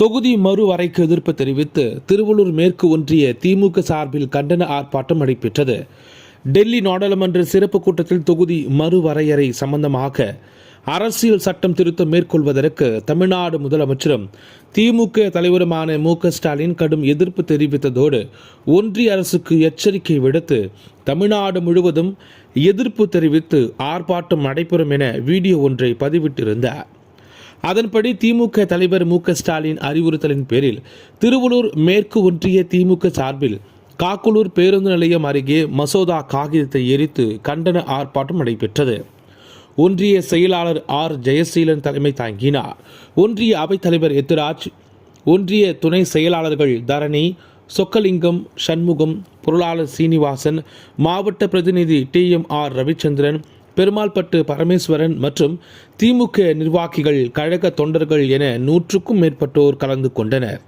தொகுதி மறுவரைக்கு எதிர்ப்பு தெரிவித்து திருவள்ளூர் மேற்கு ஒன்றிய திமுக சார்பில் கண்டன ஆர்ப்பாட்டம் நடைபெற்றது. டெல்லி நாடாளுமன்ற சிறப்பு கூட்டத்தில் தொகுதி மறுவரையறை சம்பந்தமாக அரசியல் சட்டம் திருத்தம் மேற்கொள்வதற்கு தமிழ்நாடு முதலமைச்சரும் திமுக தலைவருமான மு.க.ஸ்டாலின் கடும் எதிர்ப்பு தெரிவித்ததோடு ஒன்றிய அரசுக்கு எச்சரிக்கை விடுத்து தமிழ்நாடு முழுவதும் எதிர்ப்பு தெரிவித்து ஆர்ப்பாட்டம் நடைபெறும் என வீடியோ ஒன்றை பதிவிட்டிருந்தார். அதன்படி திமுக தலைவர் மு.க.ஸ்டாலின் அறிவுறுத்தலின் பேரில் திருவள்ளூர் மேற்கு ஒன்றிய திமுக சார்பில் காக்குலூர் பேருந்து நிலையம் அருகே மசோதா காகிதத்தை எரித்து கண்டன ஆர்ப்பாட்டம் நடைபெற்றது. ஒன்றிய செயலாளர் ஆர். ஜெயசீலன் தலைமை தாங்கினார். ஒன்றிய அவைத்தலைவர் எத்திராஜ், ஒன்றிய துணை செயலாளர்கள் தரணி, சொக்கலிங்கம், சண்முகம், பொருளாளர் சீனிவாசன், மாவட்ட பிரதிநிதி TMR ரவிச்சந்திரன், பெருமாள்பட்டு பரமேஸ்வரன் மற்றும் திமுக நிர்வாகிகள், கழக தொண்டர்கள் என 100க்கும் மேற்பட்டோர் கலந்து கொண்டனர்.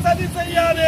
சதி செய்யாதே